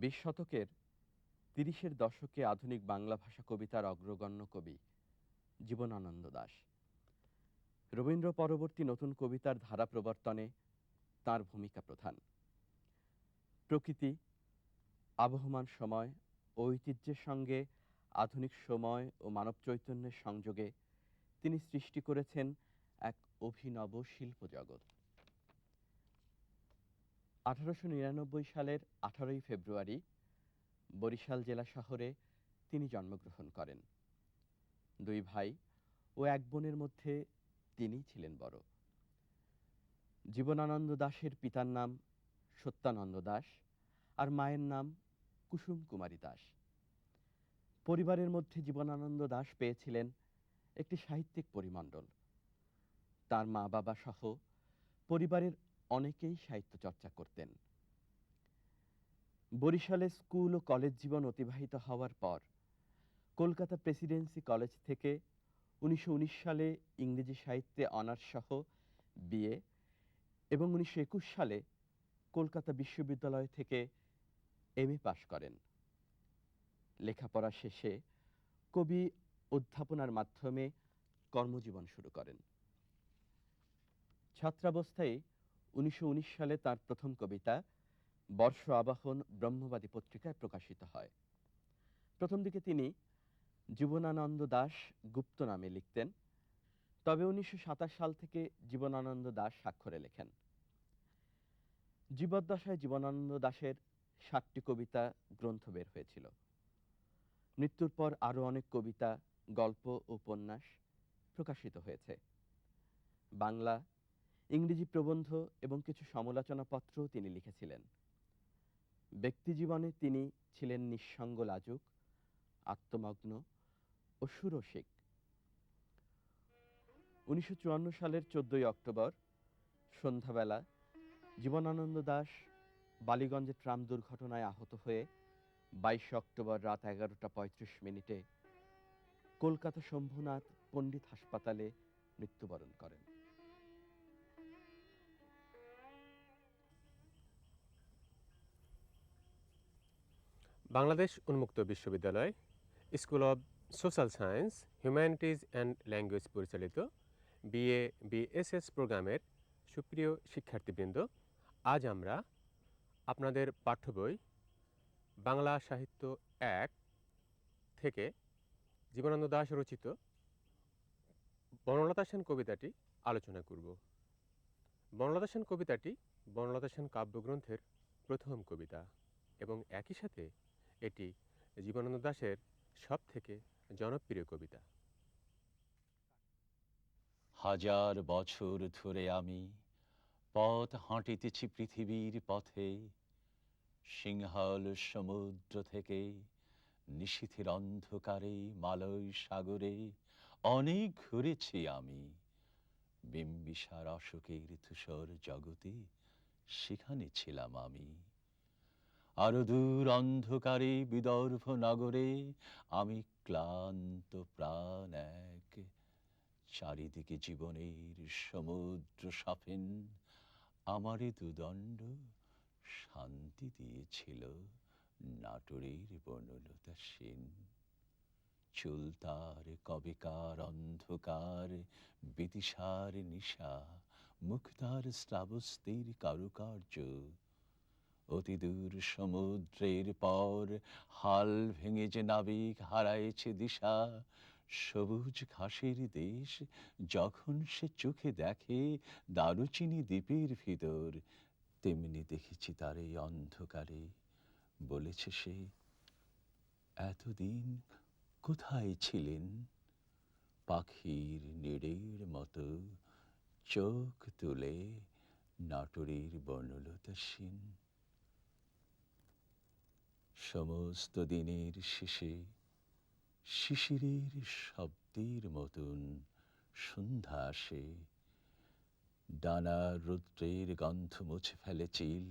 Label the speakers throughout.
Speaker 1: বিশ শতকের ৩০-এর দশকে আধুনিক বাংলা ভাষা কবিতার অগ্রগণ্য কবি জীবনানন্দ দাশ। রবীন্দ্র পরবর্তী নতুন কবিতার ধারা প্রবর্তনে তাঁর ভূমিকা প্রধান। প্রকৃতি, আবহমান সময় ও ঐতিহ্যের সঙ্গে আধুনিক সময় ও মানব চৈতন্যের সংযোগে তিনি সৃষ্টি করেছেন এক অভিনব শিল্পজগৎ। ১৮৯৯ সালের ১৮ই ফেব্রুয়ারি বরিশাল জেলা শহরে তিনি জন্মগ্রহণ করেন। দুই ভাই ও এক বোনের মধ্যে তিনিই ছিলেন বড়। জীবনানন্দ দাশের পিতার নাম সত্যানন্দ দাশ আর মায়ের নাম কুসুম কুমারী দাশ। পরিবারের মধ্যে জীবনানন্দ দাশ পেয়েছিলেন একটি সাহিত্যিক পরিমণ্ডল। তার মা বাবা সহ পরিবারের অনেকেই সাহিত্য চর্চা করতেন। বরিশালে স্কুল ও কলেজ জীবন অতিবাহিত হওয়ার পর কলকাতা প্রেসিডেন্সি কলেজ থেকে ১৯১৯ সালে ইংরেজি সাহিত্যে অনার্স সহ বিএ এবং ১৯২১ সালে কলকাতা বিশ্ববিদ্যালয় থেকে এমএ পাশ করেন। লেখাপড়া শেষে কবি অধ্যাপনার মাধ্যমে কর্মজীবন শুরু করেন। ছাত্রাবস্থায় ১৯১৯ সালে তার প্রথম কবিতা বর্ষ আবাহন ব্রহ্মবাদী পত্রিকায় প্রকাশিত হয়। প্রথম দিকে তিনি জীবনানন্দ দাশ গুপ্ত নামে লিখতেন, তবে ১৯২৭ সাল থেকে জীবনানন্দ দাশ স্বাক্ষরে লেখেন। জীবদ্দশায় জীবনানন্দ দাশের ৬০টি কবিতা গ্রন্থ বের হয়েছিল। মৃত্যুর পর আরও অনেক কবিতা, গল্প ও উপন্যাস প্রকাশিত হয়েছে। বাংলা, ইংরেজি প্রবন্ধ এবং কিছু সমালোচনাপত্রও তিনি লিখেছিলেন। ব্যক্তিজীবনে তিনি ছিলেন নিঃসঙ্গ লাজুক, আত্মমগ্ন ও সুরসিক। ১৯৫৪ সালের ১৪ই অক্টোবর সন্ধ্যাবেলা জীবনানন্দ দাশ বালিগঞ্জে ট্রাম দুর্ঘটনায় আহত হয়ে ২২ অক্টোবর রাত ১১টা ৩৫ কলকাতা শম্ভুনাথ পণ্ডিত হাসপাতালে মৃত্যুবরণ করেন।
Speaker 2: বাংলাদেশ উন্মুক্ত বিশ্ববিদ্যালয়, school of social science, humanities and language পরিচালিত বিএ বিএসএস প্রোগ্রামের সুপ্রিয় শিক্ষার্থীবৃন্দ, আজ আমরা আপনাদের পাঠ্য বই বাংলা সাহিত্য ১ থেকে জীবনানন্দ দাশ রচিত বনলতা সেন কবিতাটি আলোচনা করব। বনলতা সেন কবিতাটি বনলতা সেন কাব্যগ্রন্থের প্রথম কবিতা এবং একই সাথে এটি জীবনানন্দ দাশের সবথেকে জনপ্রিয় কবিতা।
Speaker 3: হাজার বছর ধরে আমি পথ হাঁটিতেছি পৃথিবীর পথে, সিংহল সমুদ্র থেকে নিশীথের অন্ধকারে মালয় সাগরে অনেক ঘুরেছি আমি। বিম্বিসার অশোকের ধূসর জগতে সেখানে ছিলাম আমি। আরো দূর অন্ধকারে বিদর্ভ নগরে আমি ক্লান্ত প্রাণ এক, চারিদিকে জীবনের সমুদ্র সাফেন আমারে দুদণ্ড শান্তি দিয়েছিল নাটোরের বনলতা সেন। চুল তার কবেকার অন্ধকার বিদিশার নিশা, মুখ তার শ্রাবস্তির কারুকার্য। অতি দূর সমুদ্রের পর হাল ভেঙে যে নাবিক হারায়েছে দিশা, সবুজ ঘাসের দেশ যখন সে চোখে দেখে দারুচিনি দ্বীপের ভিতর, তেমনি দেখেছি তার এই অন্ধকারে। বলেছে সে, এতদিন কোথায় ছিলেন? পাখির নিড়ের মতো চোখ তুলে নাটোরের বনলতা সেন। সমস্ত দিনের শেষে শিশিরের শব্দের মতন সন্ধ্যা আসে, ডানা রৌদ্রের গন্ধ মুছে ফেলে চিল।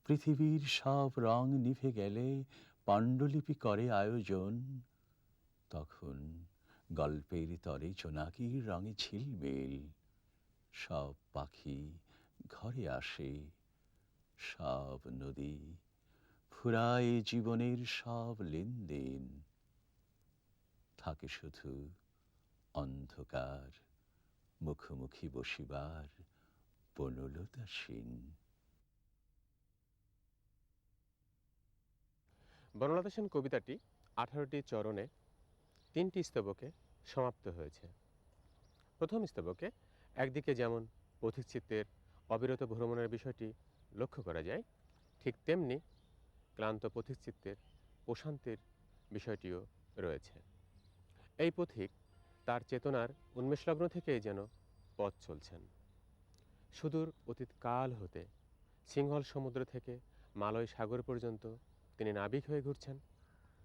Speaker 3: পৃথিবীর সব রং নিভে গেলে পাণ্ডুলিপি করে আয়োজন, তখন গল্পের তরে জোনাকির রঙে ঝিলমিল। সব পাখি ঘরে আসে, সব নদী ফুরায় জীবনের সব লেনদেন, থাকে শুধু অন্ধকার মুখোমুখি বসিবার বনলতাসীন।
Speaker 2: বনলতা সেন কবিতাটি 18টি চরণে 3টি স্তবকে সমাপ্ত হয়েছে। প্রথম স্তবকে একদিকে যেমন পথিকচিত্তের অবিরত ভ্রমণের বিষয়টি লক্ষ্য করা যায়, ঠিক তেমনি ক্লান্ত পথিকচিত্তের প্রশান্তির বিষয়টিও রয়েছে। এই পথিক তার চেতনার উন্মেষলগ্ন থেকেই যেন পথ চলছেন। সুদূর অতীত কাল হতে সিংহল সমুদ্র থেকে মালয় সাগর পর্যন্ত তিনি নাবিক হয়ে ঘুরছেন।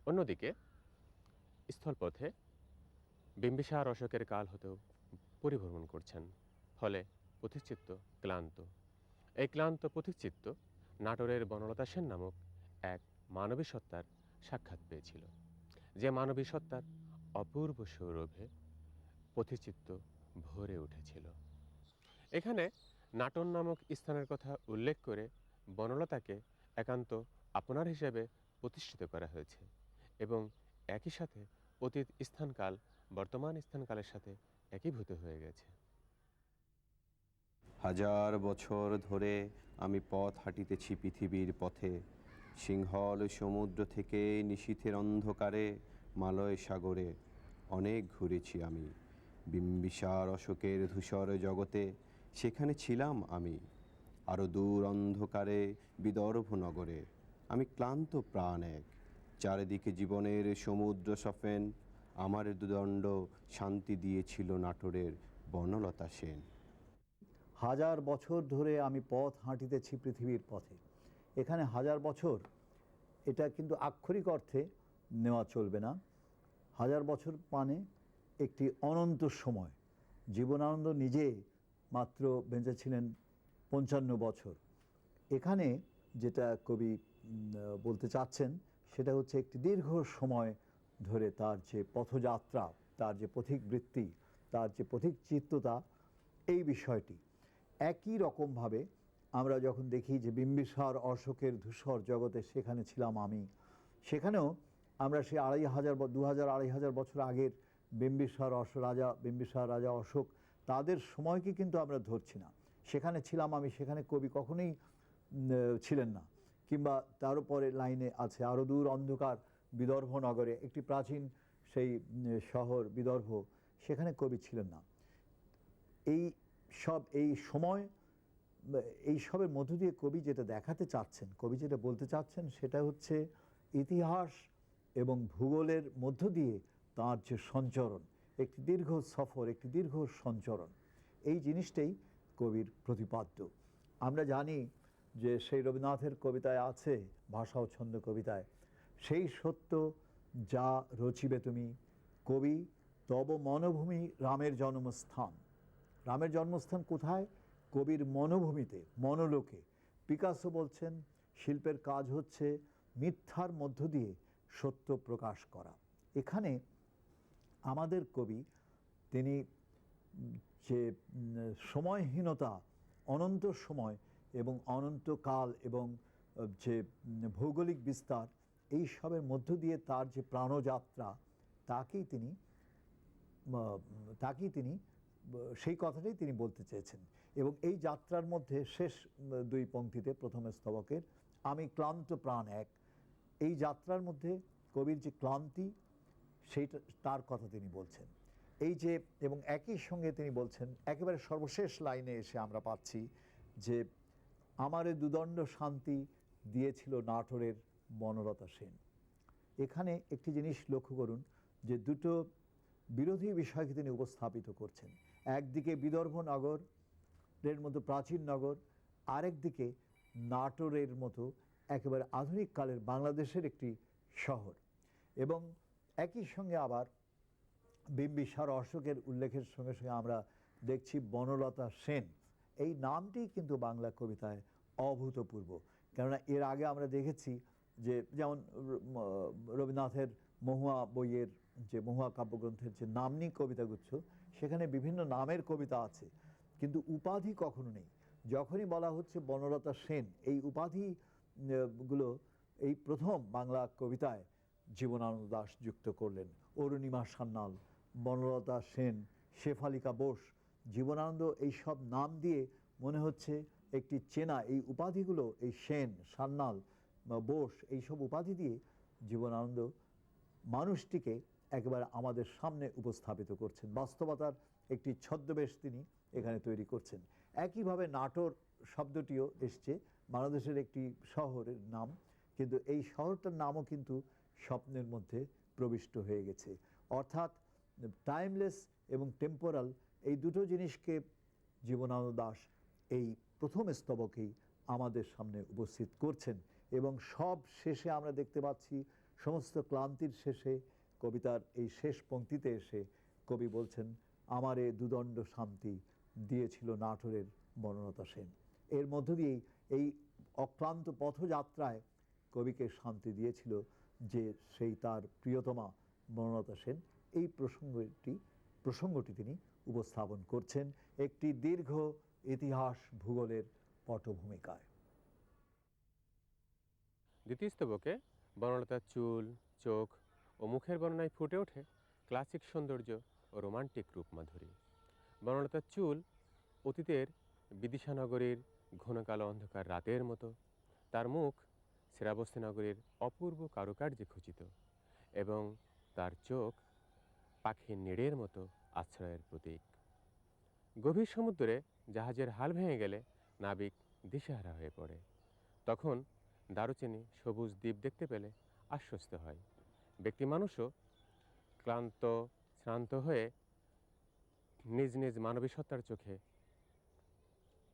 Speaker 2: অন্যদিকে স্থলপথে বিম্বিসার অশোকের কাল হতেও পরিভ্রমণ করছেন। ফলে পথিকচিত্ত ক্লান্ত। এই ক্লান্ত পথিকচিত্ত নাটোরের বনলতা সেন নামক এক মানবী সত্তার সাক্ষাৎ পেয়েছিল, যে মানবী সত্তার অপূর্ব সৌরভে পথিকচিত্ত ভরে উঠেছিল। এখানে নাটোর নামক স্থানের কথা উল্লেখ করে বনলতাকে একান্ত আপনার হিসেবে প্রতিষ্ঠিত করা হয়েছে এবং একই সাথে অতীত স্থানকাল বর্তমান স্থানকালের সাথে একীভূত হয়ে গেছে।
Speaker 4: হাজার বছর ধরে আমি পথ হাঁটিতেছি পৃথিবীর পথে, সিংহল সমুদ্র থেকে নিশীথের অন্ধকারে মালয় সাগরে অনেক ঘুরেছি আমি। বিম্বিসার অশোকের ধূসর জগতে সেখানে ছিলাম আমি। আরো দূর অন্ধকারে বিদর্ভ নগরে আমি ক্লান্ত প্রাণ এক, চারিদিকে জীবনের সমুদ্র সফেন, আমার দুদণ্ড শান্তি দিয়েছিল নাটোরের বনলতা সেন।
Speaker 5: হাজার বছর ধরে আমি পথ হাঁটিতেছি পৃথিবীর পথে। এখানে হাজার বছর এটা কিন্তু আক্ষরিক অর্থে নেওয়া চলবে না। হাজার বছর মানে একটি অনন্ত সময়। জীবনানন্দ নিজে মাত্র বেঁচেছিলেন 55 বছর। এখানে যেটা কবি বলতে চাচ্ছেন সেটা হচ্ছে একটি দীর্ঘ সময় ধরে তার যে পথযাত্রা, তার যে পথিকবৃত্তি, তার যে পথিকচিত্ততা, এই বিষয়টি একই রকমভাবে আমরা যখন দেখি যে বিম্বিসার অশোকের ধূসর জগতে সেখানে ছিলাম আমি, সেখানেও আমরা সেই 2500 বছর আগের বিম্বিসার রাজা অশোক তাদের সময়কে কিন্তু আমরা ধরছি না। সেখানে ছিলাম আমি, সেখানে কবি কখনোই ছিলেন না। কিংবা তার উপরে লাইনে আছে আরো দূর অন্ধকার বিদর্ভ নগরে, একটি প্রাচীন সেই শহর বিদর্ভ, সেখানে কবি ছিলেন না। এই সময় এই সবের মধ্য দিয়ে কবি যেটা দেখাতে চাচ্ছেন, কবি যেটা বলতে চাচ্ছেন সেটা হচ্ছে ইতিহাস এবং ভূগোলের মধ্য দিয়ে তার যে সঞ্চরণ, একটি দীর্ঘ সফর, একটি দীর্ঘ সঞ্চরণ, এই জিনিসটাই কবির প্রতিপাদ্য। আমরা জানি যে সেই রবীন্দ্রনাথের কবিতায় আছে, ভাষা ও ছন্দ কবিতায়, সেই সত্য যা রচিবে তুমি কবি তব মনোভূমি রামের জন্মস্থান। রামের জন্মস্থান কোথায়? কবির মনোভূমিতে, মনোলোকে। পিকাসো বলছেন শিল্পের কাজ হচ্ছে মিথ্যার মধ্য দিয়ে সত্য প্রকাশ করা। এখানে আমাদের কবি তিনি যে সময়হীনতা, অনন্ত সময় এবং অনন্তকাল এবং যে ভৌগোলিক বিস্তার, এই সবের মধ্য দিয়ে তার যে প্রাণযাত্রা, তাকেই তিনি সেই কথাটাই তিনি বলতে চেয়েছেন। এবং এই যাত্রার মধ্যে শেষ দুই পংক্তিতে প্রথম স্তবকের আমি ক্লান্ত প্রাণ এক, এই যাত্রার মধ্যে কবির যে ক্লান্তি, সেইটা তার কথা তিনি বলছেন। এই যে, এবং একই সঙ্গে তিনি বলছেন একেবারে সর্বশেষ লাইনে এসে আমরা পাচ্ছি যে আমারে দুদণ্ড শান্তি দিয়েছিল নাটোরের বনলতা সেন। এখানে একটি জিনিস লক্ষ্য করুন যে দুটো বিরোধী বিষয়কে তিনি উপস্থাপিত করছেন। একদিকে বিদর্ভ নগরের মতো প্রাচীন নগর, আরেকদিকে নাটোরের মতো একেবারে আধুনিক কালের বাংলাদেশের একটি শহর। এবং একই সঙ্গে আবার বিম্বিসার অশোকের উল্লেখের সঙ্গে সঙ্গে আমরা দেখছি বনলতা সেন, এই নামটি কিন্তু বাংলা কবিতায় অভূতপূর্ব। কেননা এর আগে আমরা দেখেছি যে যেমন রবীন্দ্রনাথের মহুয়া বইয়ের যে মহুয়া কাব্যগ্রন্থের যে নামনি কবিতাগুচ্ছ, সেখানে বিভিন্ন নামের কবিতা আছে, কিন্তু উপাধি কখনো নেই। যখনই বলা হচ্ছে বনলতা সেন, এই উপাধি গুলো এই প্রথম বাংলা কবিতায় জীবনানন্দ দাশ যুক্ত করলেন। অরুণিমা সান্যাল, বনলতা সেন, শেফালিকা বোস, জীবনানন্দ এই সব নাম দিয়ে মনে হচ্ছে একটি চেনা, এই উপাধিগুলো, এই সেন, সান্যাল বা বোস, এইসব উপাধি দিয়ে জীবনানন্দ মানুষটিকে একেবারে আমাদের সামনে উপস্থাপিত করছেন। বাস্তবতার একটি ছদ্মবেশ তিনি এখানে তৈরি করছেন। একইভাবে নাটোর শব্দটিও এসছে, বাংলাদেশের একটি শহরের নাম, কিন্তু এই শহরটার নামও কিন্তু স্বপ্নের মধ্যে প্রবিষ্ট হয়ে গেছে। অর্থাৎ টাইমলেস এবং টেম্পোরাল এই দুটো জিনিসকে জীবনানন্দ দাশ এই প্রথম স্তবকেই আমাদের সামনে উপস্থিত করছেন। এবং সব শেষে আমরা দেখতে পাচ্ছি, সমস্ত ক্লান্তির শেষে কবিতার এই শেষ পংক্তিতে এসে কবি বলছেন, আমারে দুদণ্ড শান্তি দিয়েছিল নাটোরের বনলতা সেন। এর মধ্য দিয়েই এই অক্লান্ত পথযাত্রায় কবিকে শান্তি দিয়েছিল যে সেই তার প্রিয়তমা বনলতা সেন। এই প্রসঙ্গটি তিনি উপস্থাপন করছেন একটি দীর্ঘ ইতিহাস ভূগোলের পটভূমিকায়।
Speaker 2: দ্বিতীয় স্তবকে বনলতার চুল, চোখ ও মুখের বর্ণনায় ফুটে ওঠে ক্লাসিক সৌন্দর্য ও রোমান্টিক রূপমাধুরী। বনলতার চুল অতীতের বিদিশা নগরীর ঘন কালো অন্ধকার রাতের মতো, তার মুখ শ্রাবস্তী নগরীর অপূর্ব কারুকার্যে খচিত, এবং তার চোখ পাখির নীড়ের মতো আশ্রয়ের প্রতীক। গভীর সমুদ্রে জাহাজের হাল ভেঙে গেলে নাবিক দিশেহারা হয়ে পড়ে, তখন দারুচিনি সবুজ দ্বীপ দেখতে পেলে আশ্বস্ত হয়। ব্যক্তি মানুষও ক্লান্ত শ্রান্ত হয়ে নিজ নিজ মানবী সত্তার চোখে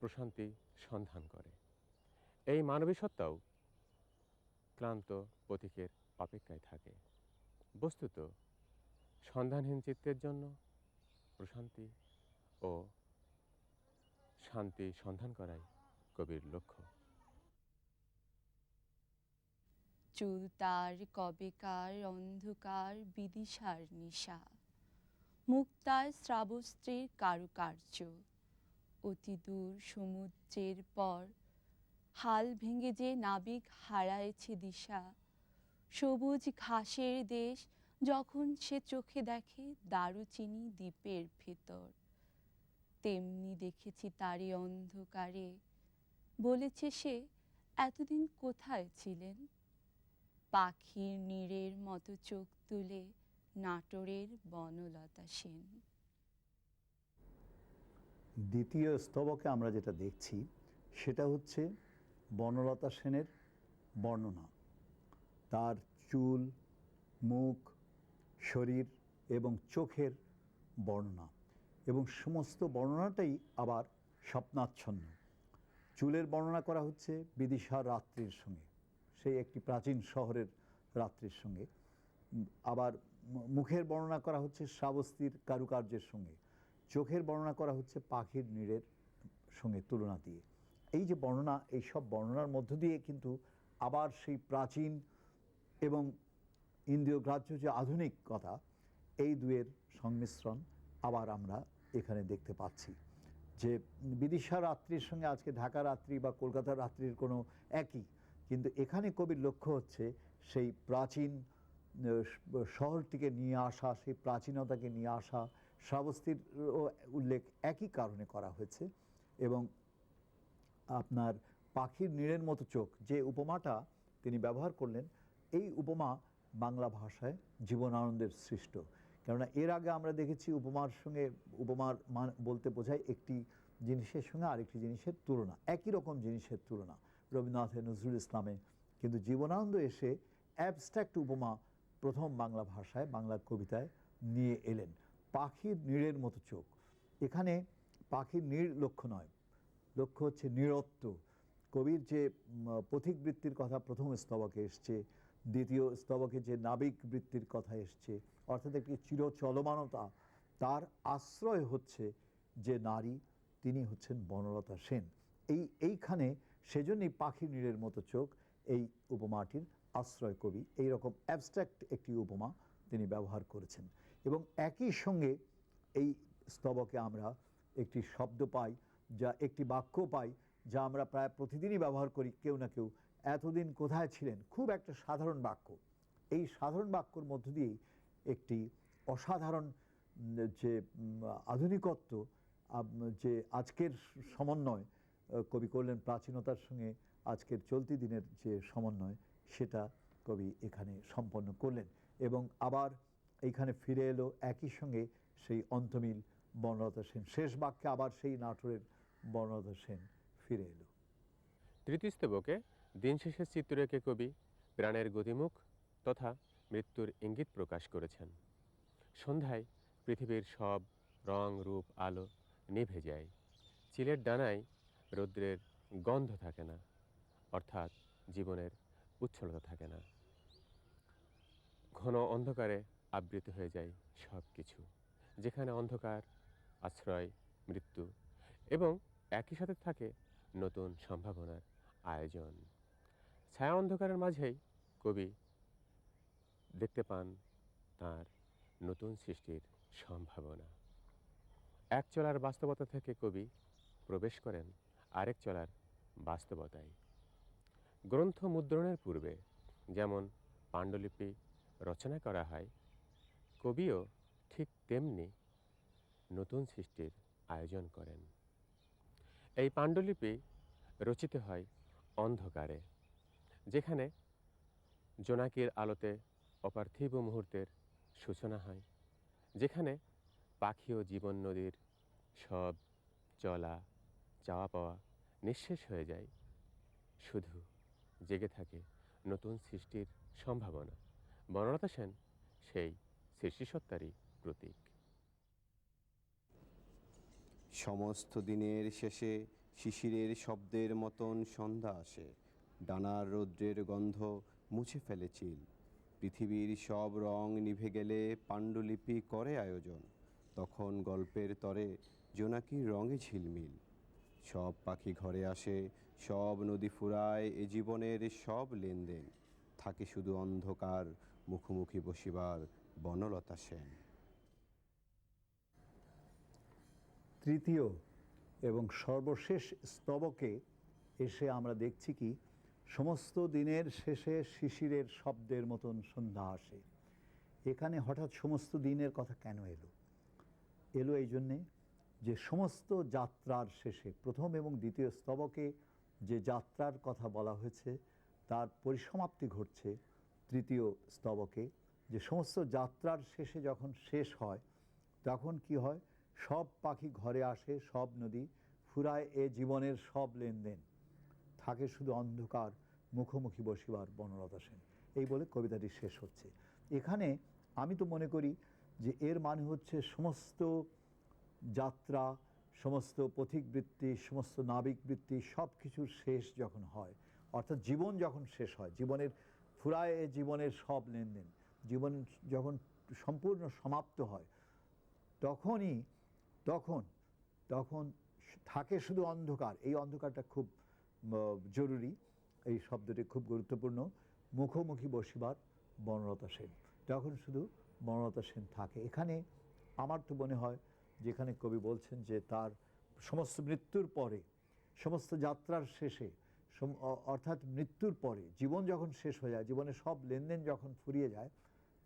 Speaker 2: প্রশান্তি সন্ধান করে। এই মানবী সত্তাও ক্লান্ত পথিকের অপেক্ষায় থাকে। বস্তুত সন্ধানহীন চিত্তের জন্য প্রশান্তি ও শান্তি সন্ধান করাই কবির লক্ষ্য।
Speaker 6: চুল তার কবেকার অন্ধকার বিদিশার নিশা, মুক্তার শ্রাবস্ত্রীর কারুকার্য, অতি দূর সমুদ্রের পর হাল ভেঙে যে নাবিক হারায়েছে দিশা, সবুজ ঘাসের দেশ যখন সে চোখে দেখে দারুচিনি দ্বীপের ভেতর, তেমনি দেখেছি তারই অন্ধকারে, বলেছে সে এতদিন কোথায় ছিলেন, পাখির নীড়ের মতো চোখ তুলে নাটোরের বনলতা সেন।
Speaker 5: দ্বিতীয় স্তবকে আমরা যেটা দেখছি সেটা হচ্ছে বনলতা সেনের বর্ণনা। তার চুল, মুখ, শরীর এবং চোখের বর্ণনা, এবং সমস্ত বর্ণনাটাই আবার স্বপ্নাচ্ছন্ন। চুলের বর্ণনা করা হচ্ছে বিদিশার রাত্রির সঙ্গে, সেই একটি প্রাচীন শহরের রাত্রির সঙ্গে। আবার মুখের বর্ণনা করা হচ্ছে শ্রাবস্তীর কারুকার্যের সঙ্গে। চোখের বর্ণনা করা হচ্ছে পাখির নীড়ের সঙ্গে তুলনা দিয়ে। এই যে বর্ণনা, এই সব বর্ণনার মধ্য দিয়ে কিন্তু আবার সেই প্রাচীন এবং ইন্দ্রিয় গ্রাহ্য যে আধুনিক কথা, এই দুয়ের সংমিশ্রণ আবার আমরা এখানে দেখতে পাচ্ছি। যে বিদিশা রাত্রির সঙ্গে আজকে ঢাকা রাত্রি বা কলকাতার রাত্রির কোনো একই, কিন্তু এখানে কবির লক্ষ্য হচ্ছে সেই প্রাচীন শহরটিকে নিয়ে আসা, সেই প্রাচীনতাকে নিয়ে আসা। শ্রাবস্তীর উল্লেখ একই কারণে করা হয়েছে। এবং আপনার পাখির নীড়ের মতো চোখ, যে উপমাটা তিনি ব্যবহার করলেন, এই উপমা বাংলা ভাষায় জীবনানন্দের সৃষ্ট। কেননা এর আগে আমরা দেখেছি উপমার সঙ্গে, উপমার মান বলতে বোঝায় একটি জিনিসের সঙ্গে আরেকটি জিনিসের তুলনা, একই রকম জিনিসের তুলনা, রবীন্দ্রনাথের, নজরুল ইসলামে। কিন্তু জীবনানন্দ এসে অ্যাবস্ট্রাক্ট উপমা প্রথম বাংলা ভাষায়, বাংলা কবিতায় নিয়ে এলেন। পাখির নীড়ের মতো চোখ, এখানে পাখির নীড় লক্ষ্য নয়, লক্ষ্য হচ্ছে নীড়ত্ব। কবির যে পথিক বৃত্তির কথা প্রথম স্তবকে এসছে, দ্বিতীয় স্তবকে যে নাবিক বৃত্তির কথা এসছে, অর্থাৎ একটি চিরচলমানতা, তার আশ্রয় হচ্ছে যে নারী, তিনি হচ্ছেন বনলতা সেন। এইখানে সেজন্যই পাখির নীড়ের মতো চোখ এই উপমাটির আশ্রয় কবি এই রকম অ্যাবস্ট্রাক্ট একটি উপমা তিনি ব্যবহার করেছেন। এবং একই সঙ্গে এই স্তবকে আমরা একটি শব্দ পাই, যা একটি বাক্য পাই, যা আমরা প্রায় প্রতিদিনই ব্যবহার করি কেউ না কেউ, এতদিন কোথায় ছিলেন, খুব একটা সাধারণ বাক্য। এই সাধারণ বাক্যর মধ্য দিয়েই একটি অসাধারণ যে আধুনিকত্ব, যে আজকের সমন্বয় কবি করলেন প্রাচীনতার সঙ্গে আজকের চলতি দিনের যে সমন্বয়, সেটা কবি এখানে সম্পন্ন করলেন। এবং আবার এইখানে ফিরে এলো একই সঙ্গে সেই অন্তমিল বনলতা সেন, শেষ বাক্যে আবার সেই নাটোরের বনলতা সেন ফিরে এলো।
Speaker 2: তৃতীয় স্তবকে দিন শেষের চিত্র রেখে কবি প্রাণের গতিমুখ তথা মৃত্যুর ইঙ্গিত প্রকাশ করেছেন। সন্ধ্যায় পৃথিবীর সব রং রূপ আলো নিভে যায়, চিলের ডানায় রৌদ্রের গন্ধ থাকে না, অর্থাৎ জীবনের উচ্ছলতা থাকে না। ঘন অন্ধকারে আবৃত হয়ে যায় সব কিছু, যেখানে অন্ধকার আশ্রয় মৃত্যু এবং একই সাথে থাকে নতুন সম্ভাবনার আয়োজন। ছায়া অন্ধকারের মাঝেই কবি দেখতে পান তার নতুন সৃষ্টির সম্ভাবনা। এক চলার বাস্তবতা থেকে কবি প্রবেশ করেন আরেক চলার বাস্তবতায়। গ্রন্থ মুদ্রণের পূর্বে যেমন পাণ্ডুলিপি রচনা করা হয়, কবিও ঠিক তেমনি নতুন সৃষ্টির আয়োজন করেন। এই পাণ্ডুলিপি রচিত হয় অন্ধকারে, যেখানে জোনাকির আলোতে অপার্থিব মুহূর্তের সূচনা হয়, যেখানে পাখি ও জীবন নদীর সব চলা চাওয়া পাওয়া নিঃশেষ হয়ে যায়, শুধু জেগে থাকে নতুন সৃষ্টির সম্ভাবনা। বনলতা সেন সেই সৃষ্টিসত্তারই প্রতীক।
Speaker 4: সমস্ত দিনের শেষে শিশিরের শব্দের মতন সন্ধ্যা আসে, ডানার রৌদ্রের গন্ধ মুছে ফেলে চিল। পৃথিবীর সব রং নিভে গেলে পাণ্ডুলিপি করে আয়োজন, তখন গল্পের তরে জোনাকির রঙে ঝিলমিল। সব পাখি ঘরে আসে, সব নদী ফুরায়, এ জীবনের সব লেনদেন, থাকে শুধু অন্ধকার মুখোমুখি বসিবার বনলতা সেন।
Speaker 5: তৃতীয় এবং সর্বশেষ স্তবকে এসে আমরা দেখছি কি, সমস্ত দিনের শেষে শিশিরের শব্দের মতন সন্ধ্যা আসে। এখানে হঠাৎ সমস্ত দিনের কথা কেন এলো? এলো এই জন্যে যে সমস্ত যাত্রার শেষে প্রথম এবং দ্বিতীয় স্তবকে যে যাত্রার কথা বলা হয়েছে তার পরিসমাপ্তি ঘটছে তৃতীয় স্তবকে। যে সমস্ত যাত্রার শেষে যখন শেষ হয় তখন কি হয়, সব পাখি ঘরে আসে, সব নদী ফুরায়, এ জীবনের সব লেনদেন, থাকে শুধু অন্ধকার মুখোমুখি বসিবার বনলতা সেন। এই বলে কবিতাটি শেষ হচ্ছে। এখানে আমি তো মনে করি যে এর মানে হচ্ছে সমস্ত যাত্রা, সমস্ত পথিকবৃত্তি, সমস্ত নাবিক বৃত্তি সব কিছুর শেষ যখন হয়, অর্থাৎ জীবন যখন শেষ হয়, জীবনের ফুরায় এ জীবনের সব লেনদেন, জীবন যখন সম্পূর্ণ সমাপ্ত হয়, তখন থাকে শুধু অন্ধকার। এই অন্ধকারটা খুব জরুরি, এই শব্দটি খুব গুরুত্বপূর্ণ। মুখোমুখি বসিবার বনলতা সেন, তখন শুধু বনলতা সেন থাকে। এখানে আমার তো মনে হয় যেখানে কবি বলছেন যে তার সমস্ত মৃত্যুর পরে, সমস্ত যাত্রার শেষে, অর্থাৎ মৃত্যুর পরে জীবন যখন শেষ হয়ে যায়, জীবনের সব লেনদেন যখন ফুরিয়ে যায়,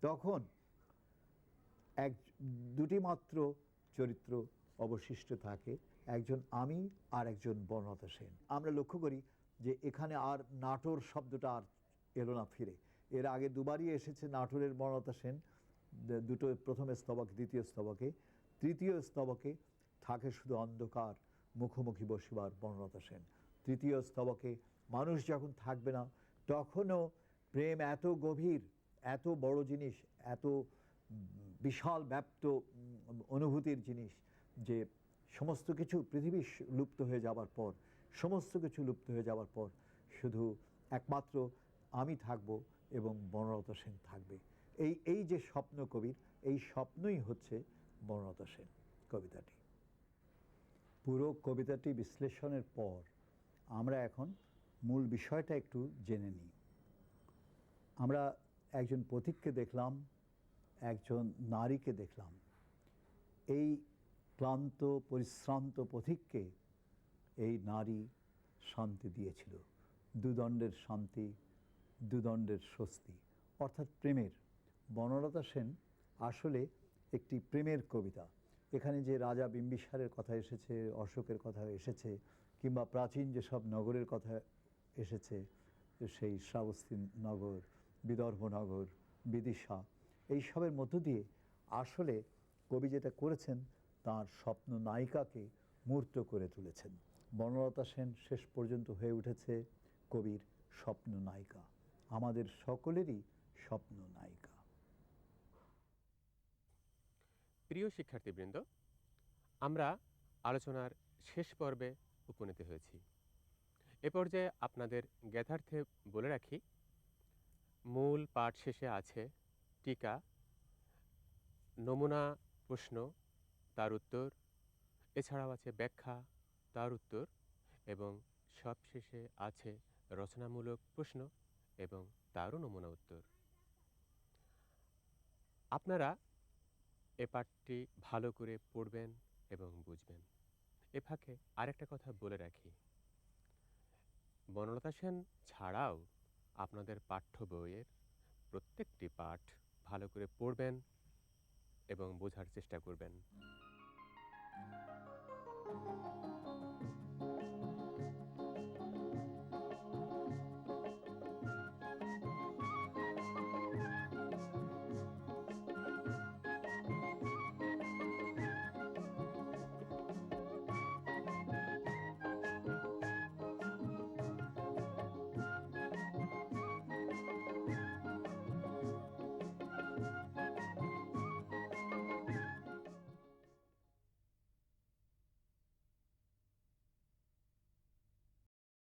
Speaker 5: তখন দুটি মাত্র চরিত্র অবশিষ্ট থাকে, একজন আমি আর একজন বনলতা সেন। আমরা লক্ষ্য করি যে এখানে আর নাটোর শব্দটা আর এলো না ফিরে। এর আগে দুবারই এসেছে নাটোরের বনলতা সেন, দুটো, প্রথম স্তবক দ্বিতীয় স্তবকে। তৃতীয় স্তবকে থাকে শুধু অন্ধকার মুখোমুখি বসিবার বনলতা সেন। তৃতীয় স্তবকে মানুষ যখন থাকবে না, তখনও প্রেম এত গভীর, এত বড় জিনিস, এত বিশাল ব্যাপ্ত অনুভূতির জিনিস যে সমস্ত কিছু পৃথিবী লুপ্ত হয়ে যাবার পর, সমস্ত কিছু লুপ্ত হয়ে যাবার পর শুধু একমাত্র আমি থাকব এবং বনলতা সেন থাকবে। এই যে স্বপ্ন কবির, এই স্বপ্নই হচ্ছে বনলতা সেন কবিতাটি। পুরো কবিতাটি বিশ্লেষণের পর আমরা এখন মূল বিষয়টা একটু জেনে নিই। আমরা একজন পথিককে দেখলাম, একজন নারীকে দেখলাম। এই ক্লান্ত পরিশ্রান্ত পথিককে এই নারী শান্তি দিয়েছিল, দুদণ্ডের শান্তি, দুদণ্ডের স্বস্তি, অর্থাৎ প্রেমের। বনলতা সেন আসলে একটি প্রেমের কবিতা। এখানে যে রাজা বিম্বিসারের কথা এসেছে, অশোকের কথা এসেছে, কিংবা প্রাচীন যেসব নগরের কথা এসেছে, সেই শ্রাবস্তী নগর, বিদর্ভ নগর, বিদিশা, এইসবের মধ্য দিয়ে আসলে কবি যেটা করেছেন তার স্বপ্ন নায়িকাকে মূর্ত করে তুলেছেন। বনলতা সেন শেষ পর্যন্ত হয়ে উঠেছে কবির স্বপ্ন নায়িকা, আমাদের সকলেরই স্বপ্ন নায়িকা।
Speaker 2: প্রিয় শিক্ষার্থীবৃন্দ, আমরা আলোচনার শেষ পর্বে উপনীত হয়েছি। এ পর্যায়ে আপনাদের জ্ঞাতার্থে বলে রাখি, মূল পাঠ শেষে আছে টিকা, নমুনা প্রশ্ন, তার উত্তর, এছাড়াও আছে ব্যাখ্যা, তার উত্তর, এবং সবশেষে আছে রচনামূলক প্রশ্ন এবং তারও নমুনা উত্তর। আপনারা এ পাঠটি ভালো করে পড়বেন এবং বুঝবেন। এ ফাঁকে আরেকটা কথা বলে রাখি, বনলতা সেন ছাড়াও আপনাদের পাঠ্য বইয়ের প্রত্যেকটি পাঠ ভালো করে পড়বেন এবং বোঝার চেষ্টা করবেন।